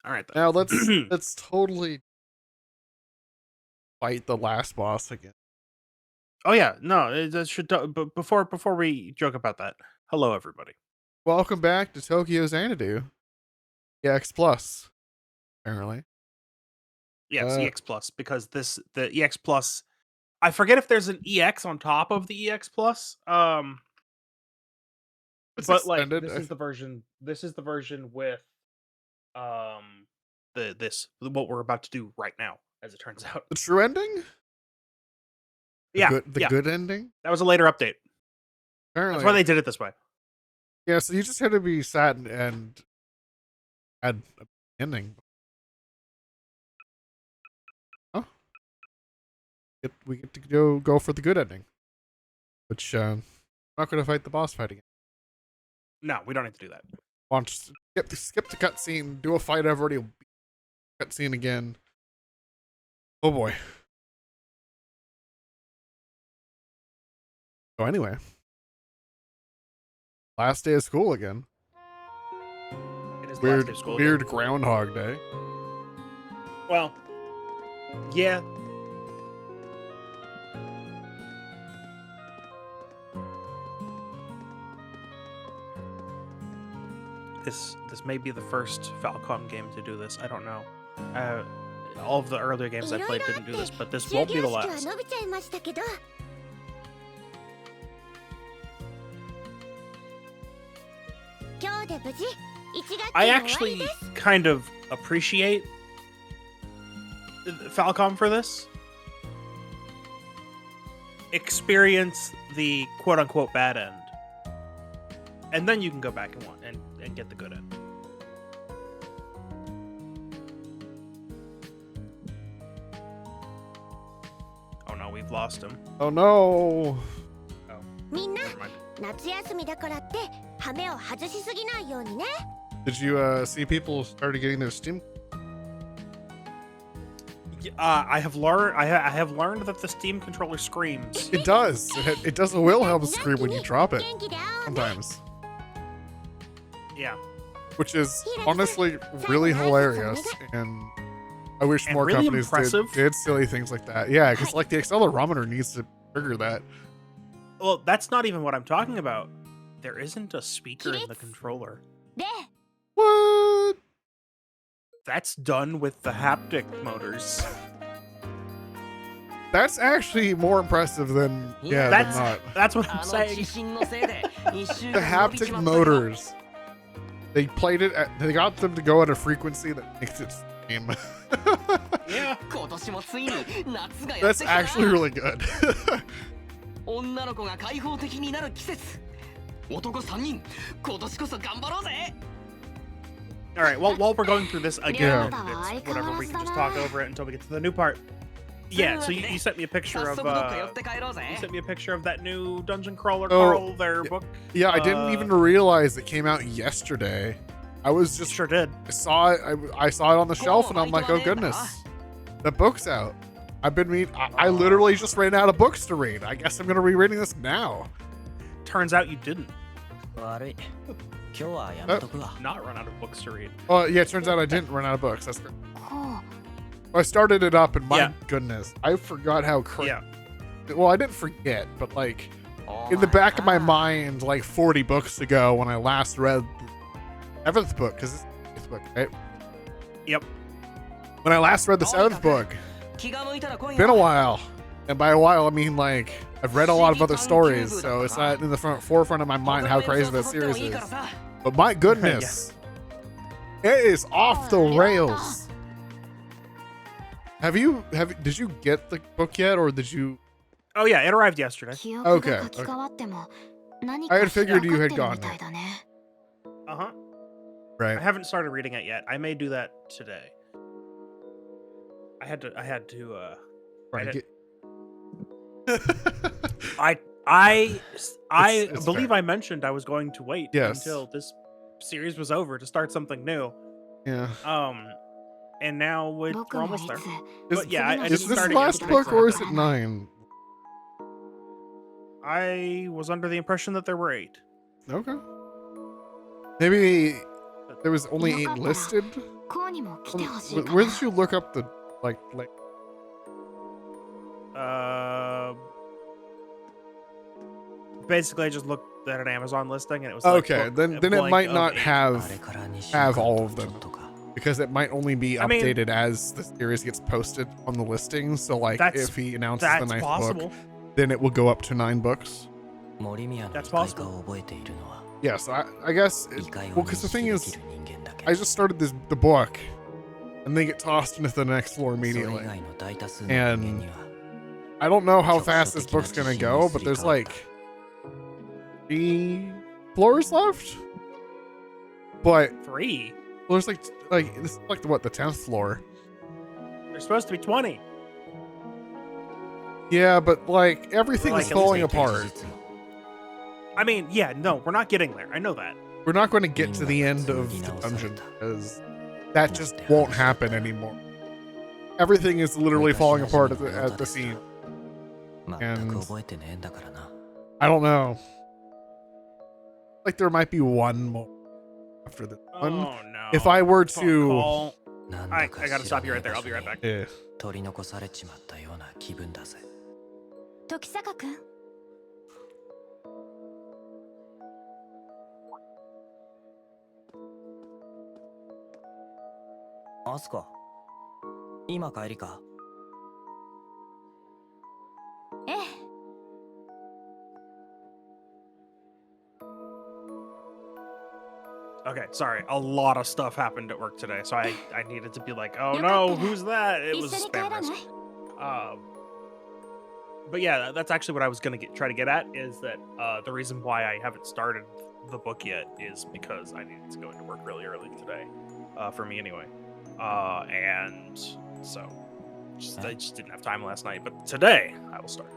All right Now let's then. let's totally fight the last boss again. Oh yeah, no, that should. But before we joke about that, hello everybody. Welcome back to Tokyo Xanadu. EX Plus, apparently. Yes, Uh, EX Plus because the EX Plus. I forget if there's an EX on top of the EX Plus. it's But like extended. this is the version. This is the version with this what we're about to do right now, as it turns out. The true ending? Yeah, The yeah, good ending? that was a later update. That's why Apparently. they did it this way. Yeah, so you just had to be sad and add an ending. Oh, we get to go for the good ending. Which I'm not gonna fight the boss fight again. No, we don't need to do that. Want to skip the cutscene, do a fight I've already cutscene again. Oh boy. So anyway. Last day of school again. It is the last day of school. Weird Groundhog Day. Well, yeah. This may be the first Falcom game to do this. I don't know. All of the earlier games I played didn't do this, but this won't be the last. I actually kind of appreciate Falcom for this. Experience the quote-unquote bad end. And then you can go back and get the good end. Oh no, we've lost him. Oh no. Oh, never mind. Did you see people started getting their Steam? I have learned that the Steam controller screams. It does. It does a Wilhelm scream when you drop it. Sometimes. Yeah. Which is honestly really hilarious, and I wish more really companies did silly things like that. Yeah, because like the accelerometer needs to trigger that. Well, that's not even what I'm talking about. There isn't a speaker in the controller. What? That's done with the haptic motors. That's actually more impressive than That's what I'm saying. The haptic motors. They played it. They got them to go at a frequency that makes it scream. Yeah. That's actually really good. All right. Well, while we're going through this again, it's whatever, we can just talk over it until we get to the new part. Yeah. So you sent me a picture of that new dungeon crawler Carl, their book. Yeah, I didn't even realize it came out yesterday. I was just sure did. I saw it on the shelf, and I'm like, oh goodness, the book's out. I literally just ran out of books to read. I guess I'm gonna be reading this now. Turns out you didn't. Not run out of books to read. Oh yeah, it turns out I didn't run out of books. That's great. I started it up, and my goodness, I forgot how crazy. Yeah. Well, I didn't forget, but like in the back of my mind, like 40 books ago, when I last read the 7th book, because it's book, right? Yep. When I last read the 7th book, been a while, and by a while I mean like I've read a lot of other stories, so it's not in the forefront of my mind how crazy that series is. But my goodness, it is off the rails. Did you get the book yet, or did you? Oh yeah, it arrived yesterday. Okay. I had figured you had gotten it. Uh-huh. Right. I haven't started reading it yet. I may do that today. I had to I believe fair. I mentioned I was going to wait until this series was over to start something new. Yeah. And now we're almost there. But yeah, I is this last book or is it 9? I was under the impression that there were 8. Okay. Maybe there was only 8 listed. Where did you look up the like? Basically, I just looked at an Amazon listing and it was okay. Like, then it might not have all of them because it might only be updated as the series gets posted on the listing. So like, if he announces the 9th book, then it will go up to 9 books. That's possible. Yes, I guess. Well, because the thing is, I just started the book, and they get tossed into the next floor immediately. And I don't know how fast this book's gonna go, but there's like 3 floors left. But 3? Well, there's like this is like what, the 10th floor? There's supposed to be 20. Yeah, but like everything is falling apart. I mean, yeah, no, we're not getting there. I know that. We're not going to get to the end of the dungeon because that just won't happen anymore. Everything is literally falling apart at the scene. And I don't know. Like there might be one more after this one. Oh no. If I were to... I gotta stop you right there. I'll be right back. Yeah. 時坂君アスカ今帰りかええ Okay, sorry. A lot of stuff happened at work today, so I needed to be like, oh no, who's that? It was spammers. But yeah, that's actually what I was gonna try to get at, is that the reason why I haven't started the book yet is because I needed to go into work really early today, for me anyway, and so I just didn't have time last night. But today I will start.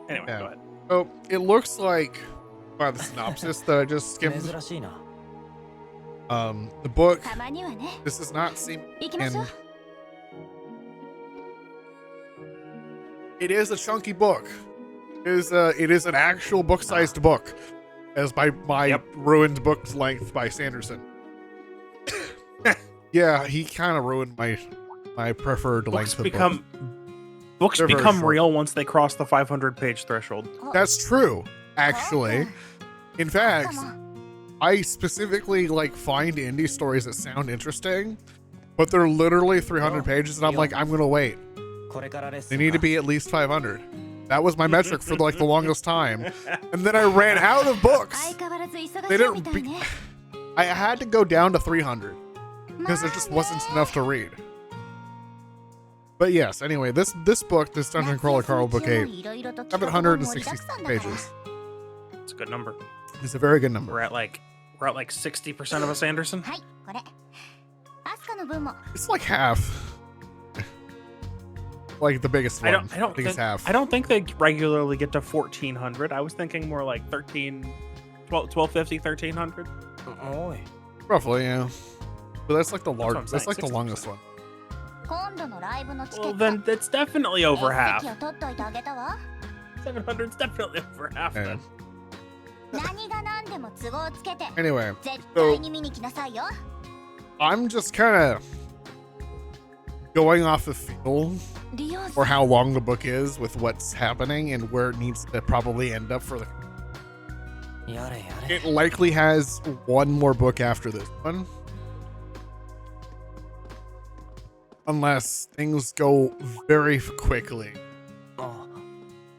Anyway, go ahead. So it looks like by the synopsis that I just skimmed. The book. This does not seem. It is a chunky book. It is an actual book-sized book, as by my ruined book's length by Sanderson. Yeah, he kind of ruined my preferred length of book. Books become real once they cross the 500-page threshold. That's true, actually. In fact, I specifically like find indie stories that sound interesting, but they're literally 300 pages, and I'm like, I'm gonna wait. They need to be at least 500. That was my metric for like the longest time, and then I ran out of books. They didn't. I had to go down to 300 because there just wasn't enough to read. But yes, anyway, this book, this Dungeon Crawler Carl Book 8, 766 pages. It's a good number. It's a very good number. We're at like 60% of a Sanderson. It's like half. Like the biggest one. I don't think it's half. I don't think they regularly get to 1400. I was thinking more like 1250, 1300. Oh, roughly, yeah. But that's like the largest. That's like the longest one. Well, then it's definitely over half. 700's definitely over half. Yeah. Anyway, so I'm just kind of going off the feel for how long the book is with what's happening and where it needs to probably end up for the. It likely has one more book after this one, unless things go very quickly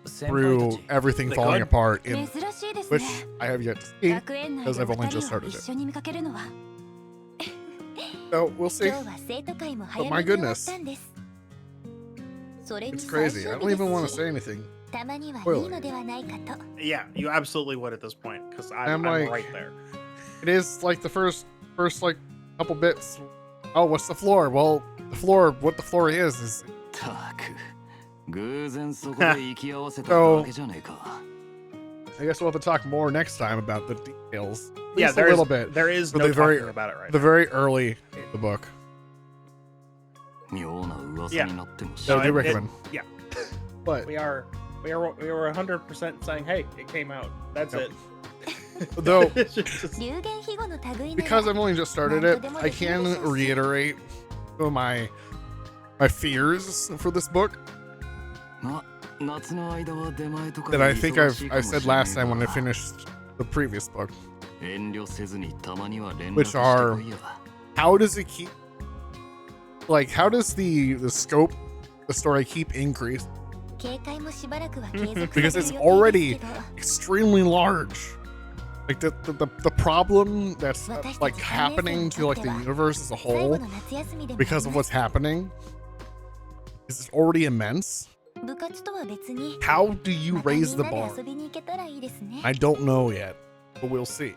through everything falling apart, in which I have yet to see because I've only just started it. So we'll see. But my goodness, it's crazy. I don't even want to say anything. Yeah, you absolutely would at this point, because I'm like, right there. It is like the first like couple bits. Oh, what's the floor? Well, what the floor is. So I guess we'll have to talk more next time about the details. Yeah, a little bit. There is no talking about it right the now. very early in the book. Yeah. So I do recommend. Yeah. But we were 100% saying, hey, it came out. That's it. Though, Just- 流言飛語の類なら because I've only just started it, I can reiterate some of my fears for this book that I think I've said last time when I finished the previous book, which are, how does it keep, like, how does the scope, the story keep increasing? 警戒もしばらくは継続される予定 Because です it's けど already extremely large. Like the problem that's like happening to like the universe as a 最 whole 後の夏休みでも because of what's happening is already immense. 部活とは別に How do you また raise みん the なで bar? 遊びに行けたらいいですね I don't know yet, but we'll see.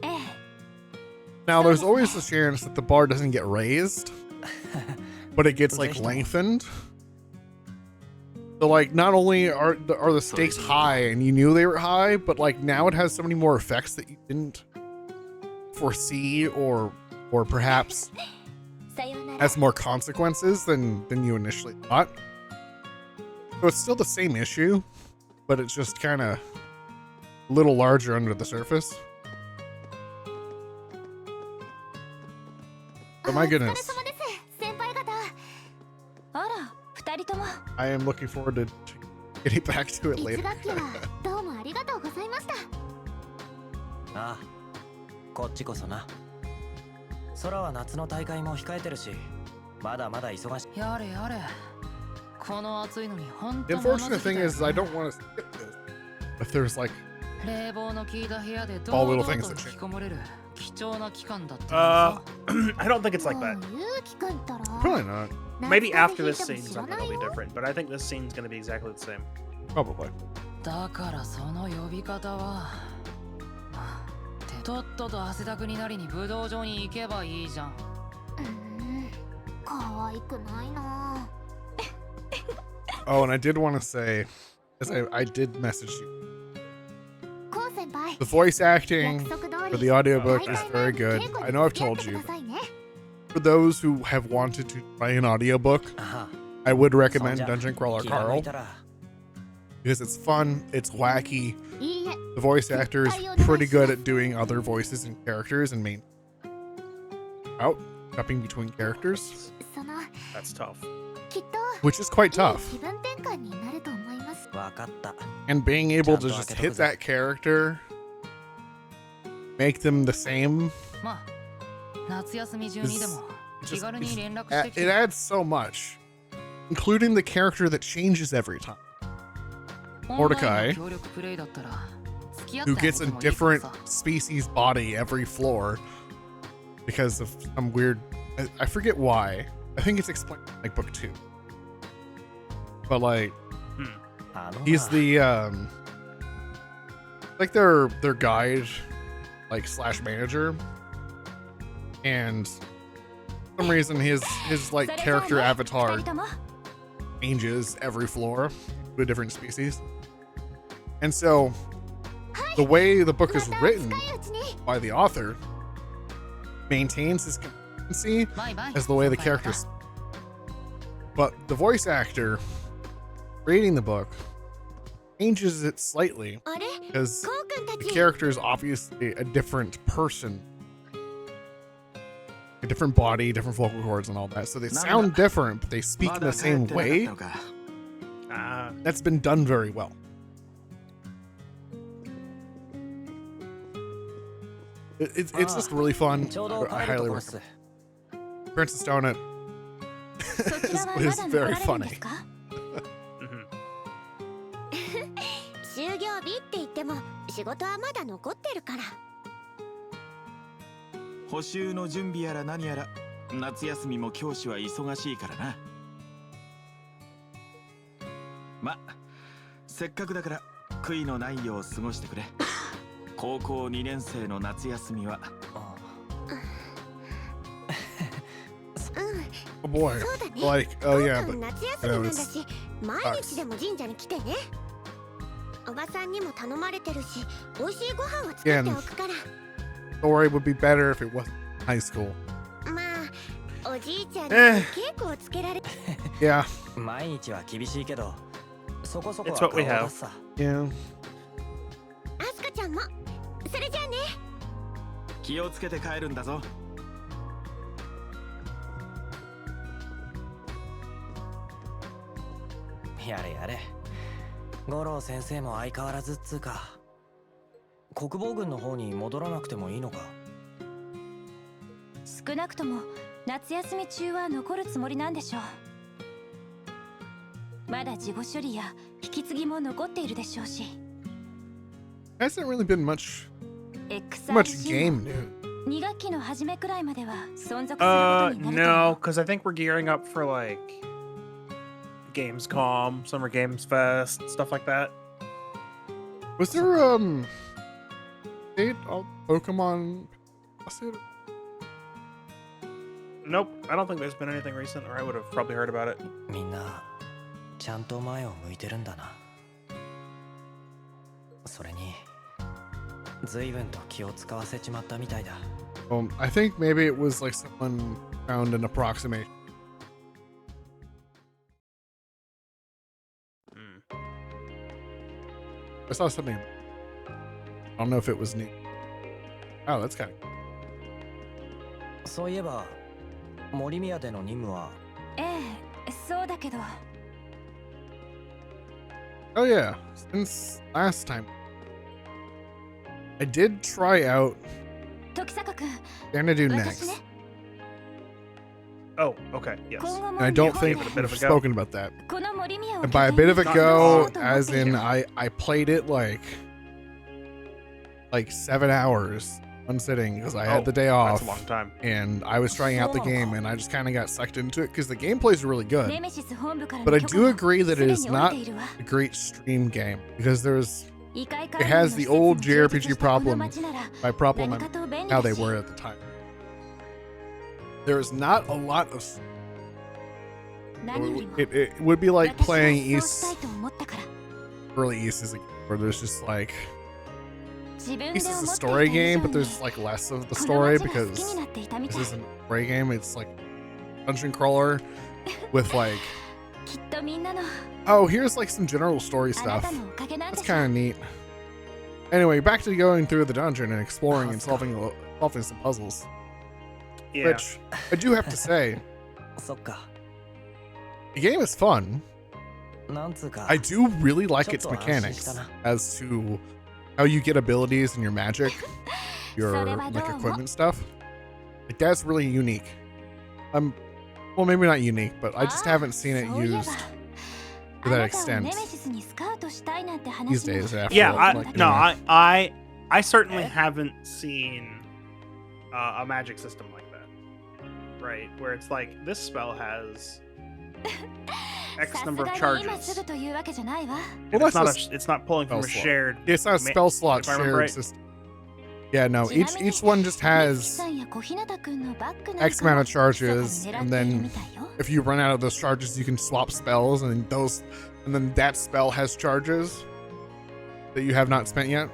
ええ Now there's always a chance that the bar doesn't get raised, but it gets like lengthened. So like not only are the stakes high and you knew they were high, but like now it has so many more effects that you didn't foresee or perhaps さようなら has more consequences than you initially thought. So it's still the same issue, but it's just kind of a little larger under the surface. But my お疲れ goodness, 様です先輩方あら二人とも I am looking forward to getting back to it いつ later. 学期はどうもありがとうございましたああ、こっちこそな。空は夏の大会も控えてるし、まだまだ忙しい。やれやれ。この暑いのに本 The 当に unfortunate thing is I don't want to skip this. If there's like 冷房の効いた部屋で all 堂 little 々 things と that 引きこもれる貴重な期間だって I don't think it's like も that. うゆうきくんったら probably not. Maybe 夏 after 風 this 邪ひい scene ても知ら something な will い be よ different, but I think this scene's gonna be exactly the same. Probably. だからその呼び方はとっとと汗だくになりに武道場に行けばいいじゃん可愛くないな Oh, and I did want to say, as I did message you, コウ先輩 the voice acting 約束通 for り the audiobook 大 is 会 very 前に good. 稽古 I に know I've 付き合っ told て you, くださいね for those who have wanted to try an audiobook, あ I would あ、 recommend そんじゃ Dungeon Crawler 気が向い Carl たら because it's fun, it's wacky. いいえ The voice actor is pretty good at doing other voices and characters and jumping between characters, その That's tough. きっと which is quite いい tough. 気分転換になると思います わかった。 And being able to just hit that character, make them the same, まあ夏休み中にでも it 気 just 軽に連絡 it してきて adds so much, including the character that changes every time, オンライ Mordecai ンの協力プレイだったら付き合って who あげ gets て a もいいから different さ species body every floor because of some weird, I forget why. I think it's explained in like book 2. But like あの he's the like their guide, like slash manager, and for some reason his like それじゃあね character 二 avatar 人とも changes every floor to a different species. And so the way the book is また written 近いうちに by the author maintains his consistency バイバイ as the way the 先輩方 characters, but the voice actor reading the book changes it slightly あれ because こうくんた the ち character is obviously a different person, a different body, different vocal cords and all that, so they sound different but they speak in the same way. Ah, That's been done very well. It's just really fun. ちょうど I 帰ると highly ころっす。 recommend. Princess Donut そちらはま is だ残 very られるん funny. ですか mhm. 就業日って言っても仕事はまだ残ってるから補習の準備やら何やら夏休みも教師は忙しいからな。ま、せっかくだから悔いのないよう過ごしてくれ。高校2年生の夏休みは Oh boy. そうだね Like, こ oh う yeah, く but ん夏休みなんだし毎日でも神社に来てねおばさんにも頼まれてるし美味しいご飯を作っておくから story would be better if it wasn't high school. まあおじいちゃんにえ稽古をつけられ Yeah, 毎日は厳しいけど、そこそこ It's は what we 顔 have. 出すさ。 yeah. アスカちゃんもそれじゃあね。気をつけて帰るんだぞ。やれやれ。五郎先生も相変わらずっつうか。国防軍の方に戻らなくてもいいのか。少なくとも夏休み中は残るつもりなんでしょう。まだ事後処理や引き継ぎも残っているでしょうし。Hasn't really been much XRC game news. 2学期の初めくらいまでは存続することになると No, because I think we're gearing up for like Gamescom, Summer Games Fest, stuff like that. Was there Pokemon? Nope, I don't think there's been anything recent, or I would have probably heard about it. みんなちゃんと前を向いてるんだな。それに随分と気を使わせちまったみたいだ。I think maybe it was like someone found an approximation. I saw something. I don't know if it was neat. Oh, that's kind of. そういえば森宮での任務は。ええ、そうだけど。Oh yeah, since last time, I did try out 時坂君、 Xanadu 私 next. ね、 Oh, okay, yes. 今後も And I don't 日 think 本 a bit of we've a go. spoken about that. この森宮を And by a bit of a go, Not as in really. I played it like 7 hours one sitting because I had the day That's off a long time. and I was trying out the game and I just kind of got sucked into it because the gameplay is really good. ネメシス本部からの But I 許可 do も agree that it is すでに下 not りているわ。 a great stream game because there's 異界 it 関連 has の the 施設 old も充実 JRPG したこの problem 街なら by problem 何かと便利 how だ they し were at the time. There's not a lot of 何よりも it would be like 私は playing そうしたい East と思ったから。 early East is a game where there's just like 自分 East で is a 思ってい story た以 game, 上 but に there's like less of the この story 街が好き because になっていたみ this たい。 isn't a story game. It's like dungeon crawler with like きっとみんなの oh here's like some general story あな stuff. たのおかげなんで That's しょ kind of neat. Anyway, back to going through the dungeon and exploring and solving some puzzles. Yeah. Which I do have to say, そっか。 the game is fun. なんつうか。 I do really like its ちょっと安心し mechanics たな。 as to how you get abilities and your magic, your それは like どうも。 equipment stuff. Like that's really unique. Well, maybe not unique, but I just ああ、 haven't seen it そういえば used あ to な that たを extent ネメシスにスカウトしたいなんて these 話も days. After Yeah, I, like, no, you know. I certainly haven't seen a magic system like that, right? Where it's like this spell has X さす number が of に今す charges. ぐというわけじゃないわ。 Well, It's not that's it's not pulling from a spell slot. shared. It's not a ma- spell slot if I remember shared right. system. Yeah, no. ちなみに Each one just 美月 has さんや小日向君のバッグなん X か amount も of 密かに charges, 狙 and っている then みたいよ。 if you run out of those charges, you can swap spells, and then that spell has charges that you have not spent yet.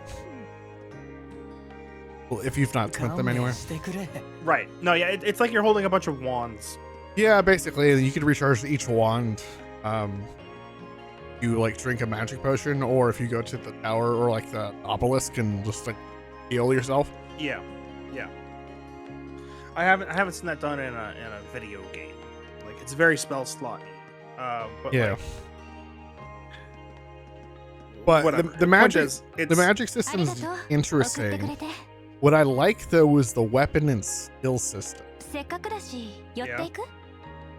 Well, if you've not spent them 勘 anyway. 弁してくれ。 Right. No, yeah, it's like you're holding a bunch of wands. Yeah, basically, you could recharge each wand. You like drink a magic potion, or if you go to the tower or like the obelisk and just like heal yourself. Yeah, yeah. I haven't seen that done in a video game. Like it's very spell slot. But Yeah. like, But whatever. the magic, Point is, the it's- magic あり system's がとう。送ってく interesting. れて。 What I like though was the weapon and skill system. せっかくだし、寄っていく？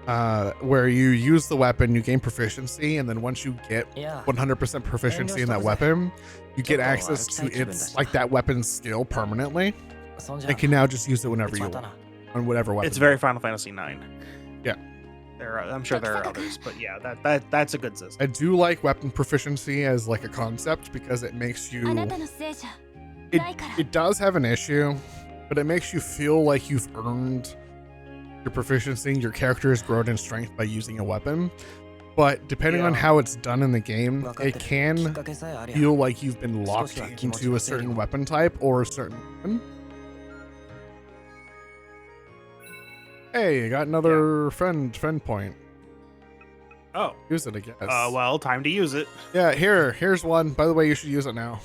Where you use the weapon, you gain proficiency, and then once you get いや、 100% proficiency in that weapon, you get access to its like that weapon's skill permanently. そんじゃ And can now just use it whenever ち you まった want な。 on whatever weapon. It's very Final Fantasy IX. Yeah. I'm sure there are others, but yeah, that's a good system. I do like weapon proficiency as like a concept because it makes あな you たのせいじゃ it, ないから。 it does have an issue, but it makes you feel like you've earned your proficiency. Your character has grown in strength by using a weapon. But depending on Yeah. how it's done in the game, 分かって it る。きっ can かけさえありゃ feel like you've been locked 少しは気持ち into の a 整理 certain も。 weapon type or a certain weapon. Hey, I got another friend point. Oh, Use it, I guess. well, time to use it. Yeah, here's one. By the way, you should use it now.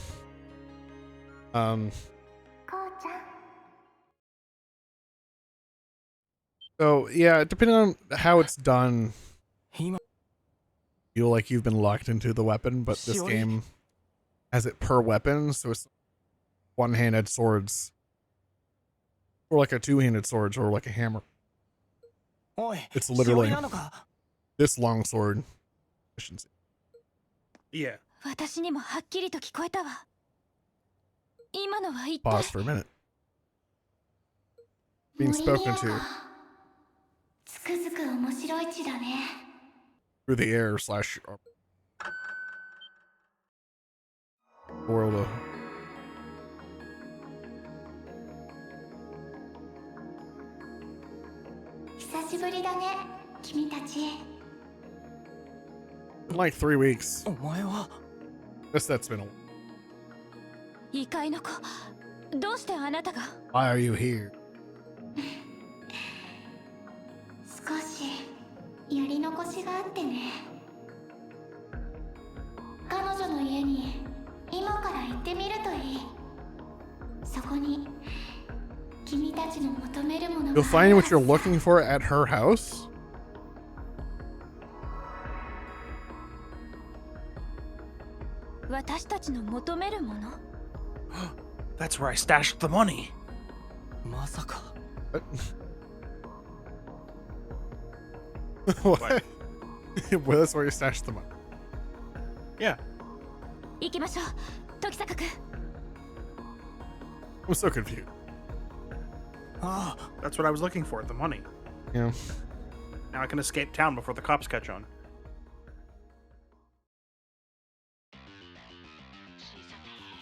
So yeah, depending on how it's done, feel like you've been locked into the weapon, but this game has it per weapon, so it's one-handed swords, or like a two-handed swords, or like a hammer. It's literally this long sword. Yeah. Pause for a minute. Being spoken to through the air slash world of. In like 3 weeks. Guess that's been a. Why are you here? 少しやり残しがあってね。彼女の家に今から行ってみるといい。そこに君たちの求めるものが。 You'll find what you're looking for at her house. That's where I stashed the money. What? Well, that's where you stashed the money. Yeah. I'm so confused. That's what I was looking for, the money. Yeah. Now I can escape town before the cops catch on.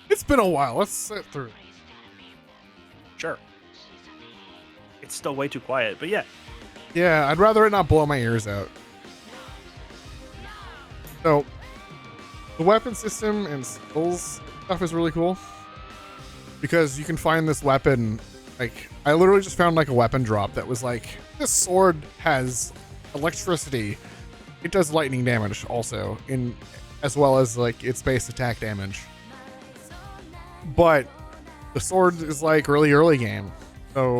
It's been a while. Let's sit through. Sure. It's still way too quiet, but yeah. Yeah, I'd rather it not blow my ears out. So, the weapon system and skills stuff is really cool. Because you can find this weapon, like, I literally just found like a weapon drop that was like, this sword has electricity. It does lightning damage also, as well as like its base attack damage. But the sword is like really early game. So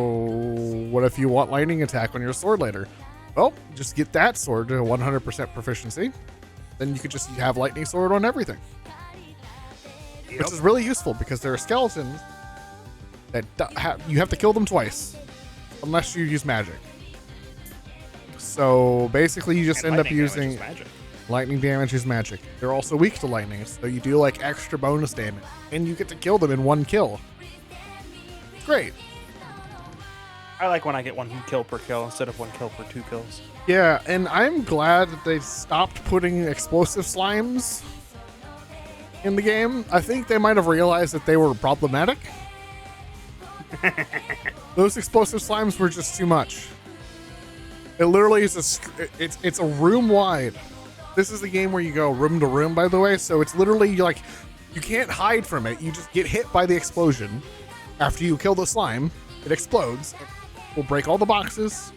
what if you want lightning attack on your sword later? Well, just get that sword to 100% proficiency. Then you could just have lightning sword on everything. Yep. Which is really useful because there are skeletons that you have to kill them twice. Unless you use magic. So basically you just end up using... Lightning damage is magic. They're also weak to lightning, so you do like extra bonus damage. And you get to kill them in one kill. Great. I like when I get 1 kill per kill instead of 1 kill per 2 kills. Yeah, and I'm glad that they stopped putting explosive slimes in the game. I think they might have realized that they were problematic. Those explosive slimes were just too much. It literally is it's a room wide. This is the game where you go room to room, by the way. So it's literally like you can't hide from it. You just get hit by the explosion. After you kill the slime, it explodes. It will break all the boxes,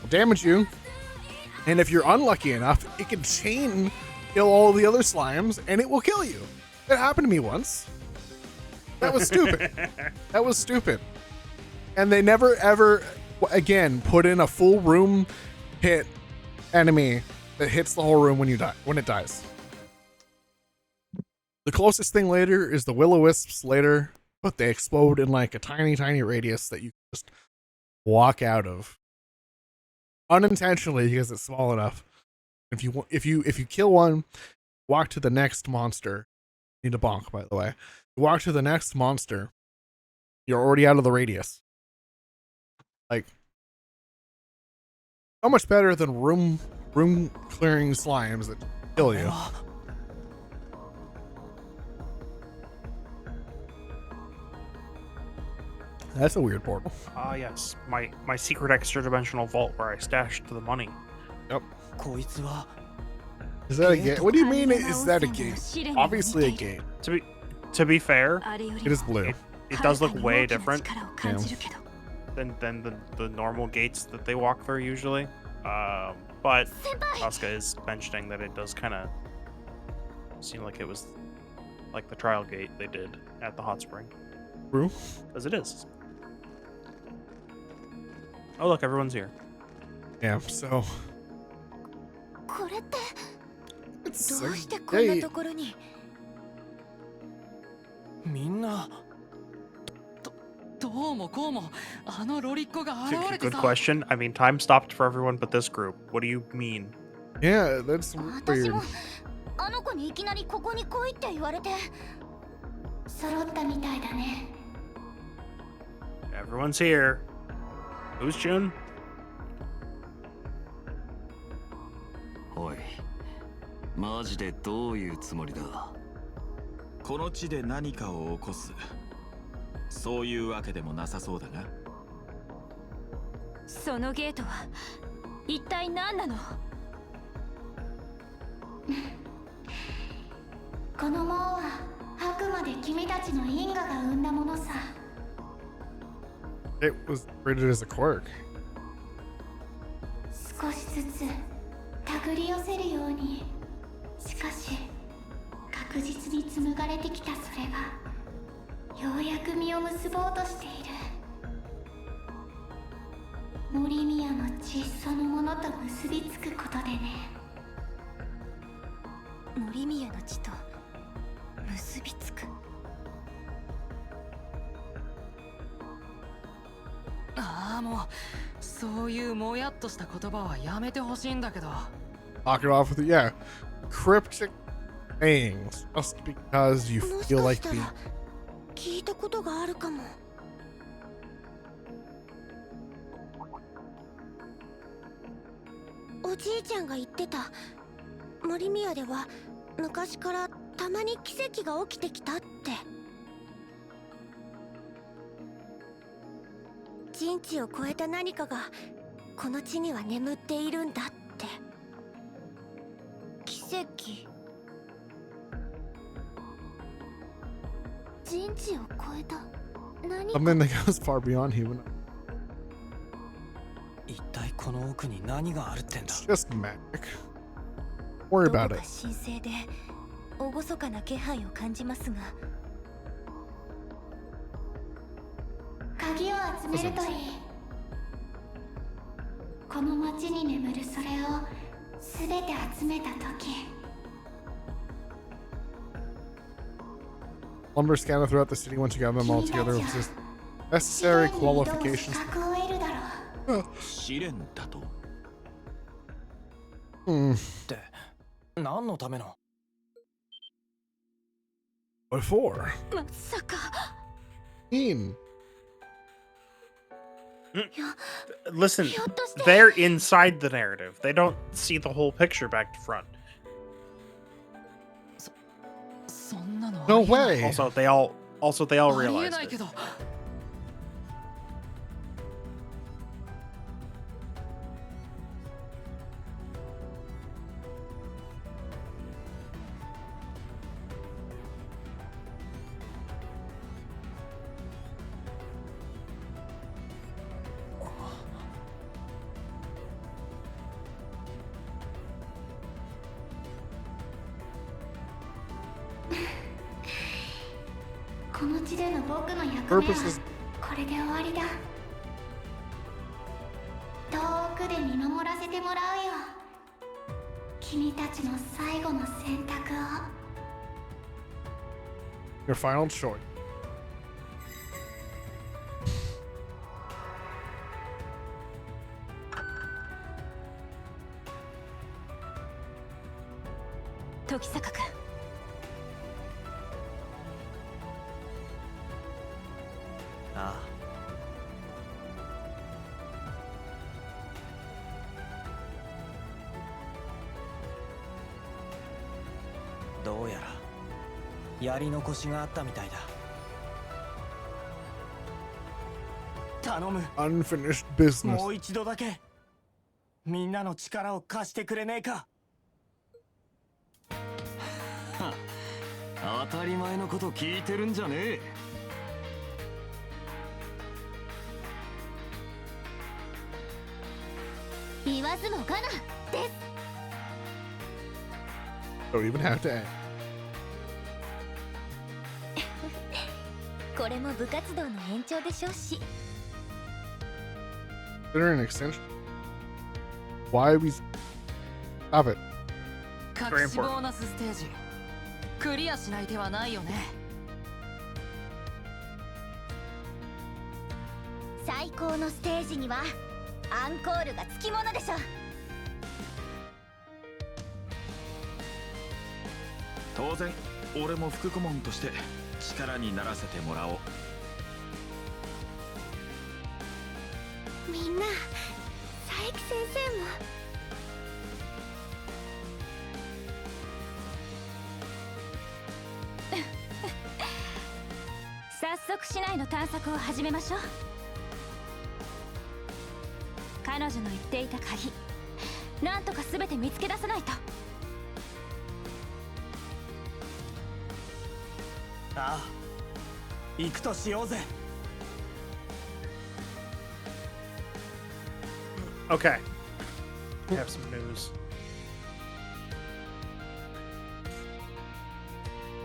will damage you, and if you're unlucky enough, it can chain kill all the other slimes, and it will kill you. It happened to me once. That was stupid. That was stupid. And they never ever again put in a full room hit enemy that hits the whole room when you die, when it dies. The closest thing later is the will-o-wisps later, but they explode in like a tiny radius that you can just walk out of unintentionally because it's small enough. If you kill one, walk to the next monster. Need a bonk, by the way. You walk to the next monster, you're already out of the radius. Like, so much better than room clearing slimes that kill you. That's a weird portal. Ah, yes. My secret extra dimensional vault where I stashed the money. Yep. Is that a gate? What do you mean? Is that a gate? Obviously a gate. To be fair, it is blue. It does look way different Yeah. than the normal gates that they walk through usually. But Asuka is mentioning that it does kind of seem like it was like the trial gate they did at the hot spring. True. As it is. Oh look, everyone's here. Yeah, so これって it's ど a うしてこんな gate. ところに。みんなどうもこうもあのロリっ子が現れて Good さ。 question. I mean, time stopped for everyone but this group. What do you mean? Yeah, that's 私 weird. もあの子にいきなりここに来いって言われて。揃ったみたいだね。 Everyone's here. Who's June? おい、マジでどういうつもりだ？この地で何かを起こす、そういうわけでもなさそうだが。そのゲートは一体何なの？この門はあくまで君たちの因果が生んだものさ。 It was created as a quirk. 少しずつ手繰り寄せるように。しかし確実に紡がれてきたそれがようやく実を結ぼうとしている。森宮の血そのものと結びつくことでね。森宮の血と結びつく。ああもうそういうもやっとした言葉はやめてほしいんだけど。 Knock it off with it. Yeah, cryptic sayings just because you もし feel か like した being. ら聞いたことがあるかも。おじいちゃんが言ってた。森宮では昔からたまに奇跡が起きてきたって。人知を超えた何かがこの地には眠っているんだって。奇跡。人知を超えた何か。 Something that goes far beyond human. 一体この奥に何があるってんだ？ It's just magic. Worry どこ about か it. 神聖で厳かな気配を感じますが。鍵を集めるといい。この町に眠るそれを全て集めた時。 Lumber scattered throughout the city once you got them all together with just necessary qualifications. 資格を得るだろう。試練だと。 Hmm. って何のための？ What for? まさか。 Mean. Listen, ひょっとして。 they're inside the narrative. They don't see the whole picture back to front. そんなの No ありえない。 way. Also they all ありえ realized ないけ it. ど。この地での僕の役目は Purpose is これで終わりだ。遠くで見守らせてもらうよ。君たちの最後の選択を。 your final choice. 時坂君。ああ。どうやらやり残しがあったみたいだ。頼む。 Unfinished business. もう一度だけみんなの力を貸してくれねえか。当たり前のこと聞いてるんじゃねえ。言わずもがなです。 Don't even have to ask. これも部活動の延長でしょうし。 Consider an extension. Why we stop it? 隠しボーナスステージクリアしない手はないよね。最高のステージにはアンコールがつきものでしょ。当然俺も副顧問として力にならせてもらおう。みんな佐伯先生も。早速市内の探索を始めましょう。彼女の言っていた鍵、なんとか全て見つけ出さないと。ああ、行くとしようぜ。Okay. I have some news.